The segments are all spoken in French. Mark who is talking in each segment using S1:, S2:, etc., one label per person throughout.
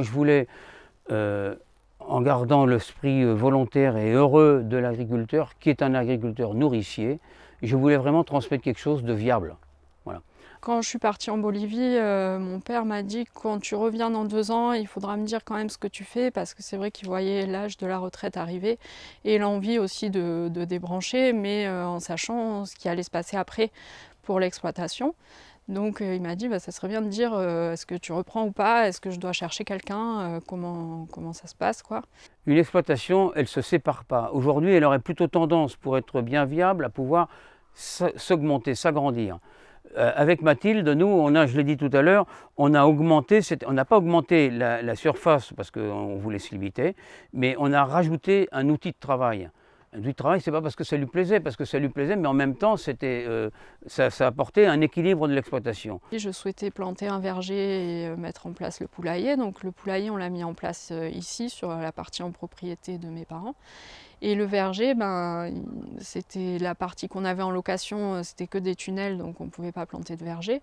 S1: Moi, je voulais, en gardant l'esprit volontaire et heureux de l'agriculteur, qui est un agriculteur nourricier, je voulais vraiment transmettre quelque chose de viable. Voilà.
S2: Quand je suis partie en Bolivie, mon père m'a dit quand tu reviens dans 2 ans, il faudra me dire quand même ce que tu fais, parce que c'est vrai qu'il voyait l'âge de la retraite arriver et l'envie aussi de débrancher, mais en sachant ce qui allait se passer après pour l'exploitation. Donc il m'a dit bah, ça serait bien de dire est-ce que tu reprends ou pas, est-ce que je dois chercher quelqu'un, comment ça se passe quoi.
S1: Une exploitation, elle ne se sépare pas. Aujourd'hui, elle aurait plutôt tendance, pour être bien viable, à pouvoir s'augmenter, s'agrandir. Avec Mathilde, nous, je l'ai dit tout à l'heure, on n'a pas augmenté la surface parce qu'on voulait se limiter, mais on a rajouté un outil de travail. Un outil de travail, c'est pas parce que ça lui plaisait, mais en même temps, ça apportait un équilibre de l'exploitation.
S2: Je souhaitais planter un verger et mettre en place le poulailler. Donc le poulailler, on l'a mis en place ici, sur la partie en propriété de mes parents. Et le verger, c'était la partie qu'on avait en location, c'était que des tunnels, donc on ne pouvait pas planter de verger.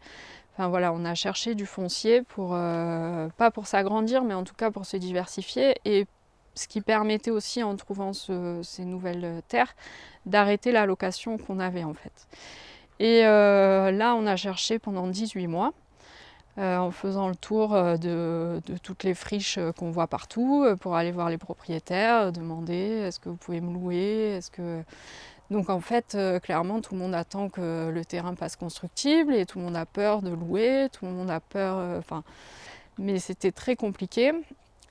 S2: Enfin voilà, on a cherché du foncier pas pour s'agrandir, mais en tout cas pour se diversifier. Et ce qui permettait aussi, en trouvant ces nouvelles terres, d'arrêter la location qu'on avait en fait. Et là, on a cherché pendant 18 mois. En faisant le tour de toutes les friches qu'on voit partout pour aller voir les propriétaires, demander est-ce que vous pouvez me louer, Donc en fait, clairement, tout le monde attend que le terrain passe constructible et tout le monde a peur de louer, tout le monde a peur, mais c'était très compliqué.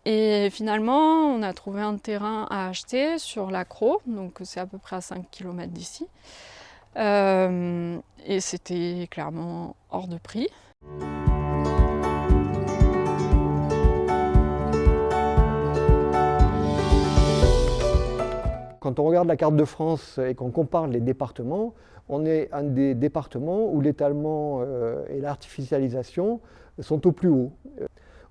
S2: Et finalement, on a trouvé un terrain à acheter sur l'Accro, donc c'est à peu près à 5 km d'ici. Et c'était clairement hors de prix.
S3: Quand on regarde la carte de France et qu'on compare les départements, on est un des départements où l'étalement et l'artificialisation sont au plus haut.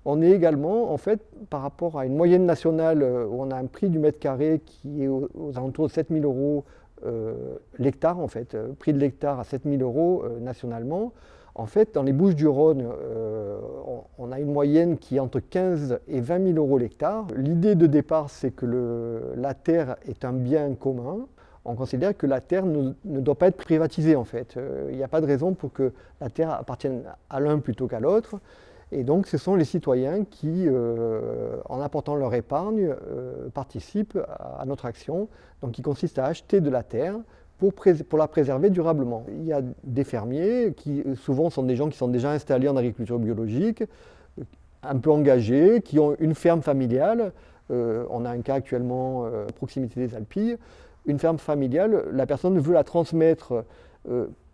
S3: On est également, en fait, par rapport à une moyenne nationale où on a un prix du mètre carré qui est aux alentours de 7 000 € l'hectare, en fait, prix de l'hectare à 7 000 € nationalement. En fait, dans les Bouches-du-Rhône, on a une moyenne qui est entre 15 et 20 000 € l'hectare. L'idée de départ, c'est que la terre est un bien commun. On considère que la terre ne doit pas être privatisée, en fait. Il n'y a pas de raison pour que la terre appartienne à l'un plutôt qu'à l'autre. Et donc, ce sont les citoyens qui, en apportant leur épargne, participent à notre action, donc qui consiste à acheter de la terre pour la préserver durablement. Il y a des fermiers qui souvent sont des gens qui sont déjà installés en agriculture biologique, un peu engagés, qui ont une ferme familiale. On a un cas actuellement à proximité des Alpilles. Une ferme familiale, la personne veut la transmettre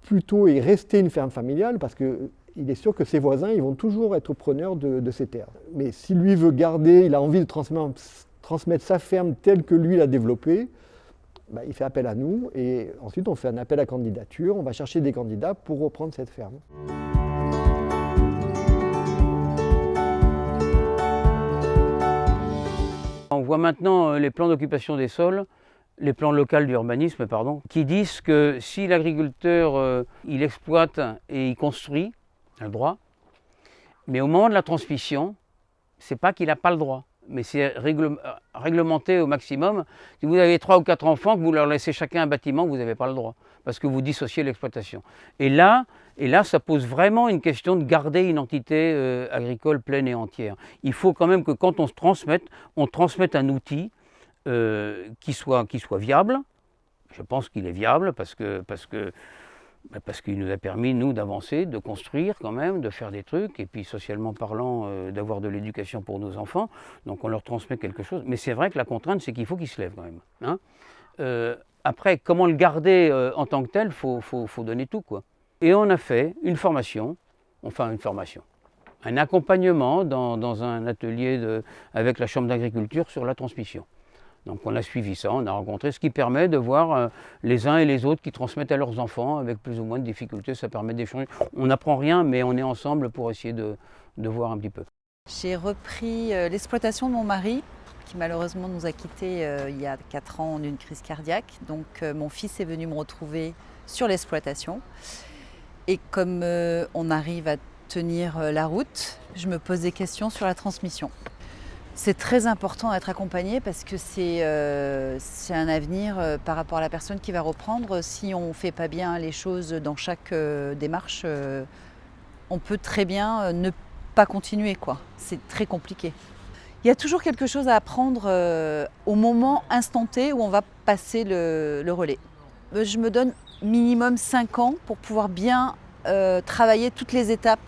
S3: plutôt et rester une ferme familiale parce qu'il est sûr que ses voisins ils vont toujours être preneurs de ces terres. Mais si lui veut garder, il a envie de transmettre sa ferme telle que lui l'a développée, il fait appel à nous et ensuite on fait un appel à candidature, on va chercher des candidats pour reprendre cette ferme.
S1: On voit maintenant les plans d'occupation des sols, les plans locaux d'urbanisme, pardon, qui disent que si l'agriculteur il exploite et il construit, il a le droit, mais au moment de la transmission, c'est pas qu'il n'a pas le droit. Mais c'est réglementé au maximum. Si vous avez 3 ou 4 enfants, que vous leur laissez chacun un bâtiment, vous n'avez pas le droit, parce que vous dissociez l'exploitation. Et là, ça pose vraiment une question de garder une entité agricole pleine et entière. Il faut quand même que quand on transmette un outil qui soit viable. Je pense qu'il est viable parce qu'il nous a permis, nous, d'avancer, de construire quand même, de faire des trucs, et puis socialement parlant, d'avoir de l'éducation pour nos enfants. Donc on leur transmet quelque chose. Mais c'est vrai que la contrainte, c'est qu'il faut qu'ils se lèvent quand même. Hein. Après, comment le garder en tant que tel, faut donner tout, quoi. Et on a fait une formation, un accompagnement dans un atelier avec la Chambre d'agriculture sur la transmission. Donc on a suivi ça, on a rencontré, ce qui permet de voir les uns et les autres qui transmettent à leurs enfants avec plus ou moins de difficultés, ça permet d'échanger. On n'apprend rien, mais on est ensemble pour essayer de voir un petit peu.
S4: J'ai repris l'exploitation de mon mari, qui malheureusement nous a quittés il y a 4 ans d'une crise cardiaque. Donc mon fils est venu me retrouver sur l'exploitation. Et comme on arrive à tenir la route, je me pose des questions sur la transmission. C'est très important d'être accompagné parce que c'est un avenir par rapport à la personne qui va reprendre. Si on ne fait pas bien les choses dans chaque démarche, on peut très bien ne pas continuer, quoi. C'est très compliqué. Il y a toujours quelque chose à apprendre au moment instant T où on va passer le relais. Je me donne minimum 5 ans pour pouvoir bien travailler toutes les étapes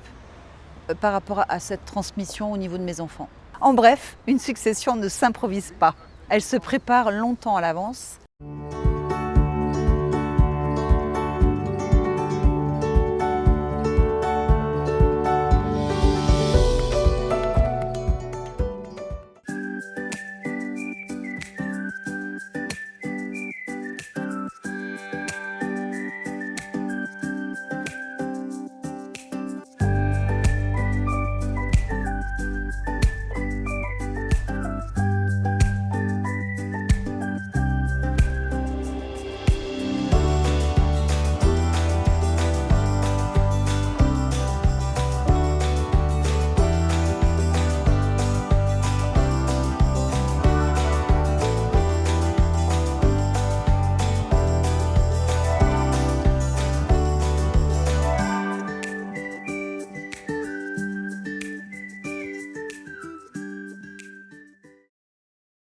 S4: par rapport à cette transmission au niveau de mes enfants. En bref, une succession ne s'improvise pas. Elle se prépare longtemps à l'avance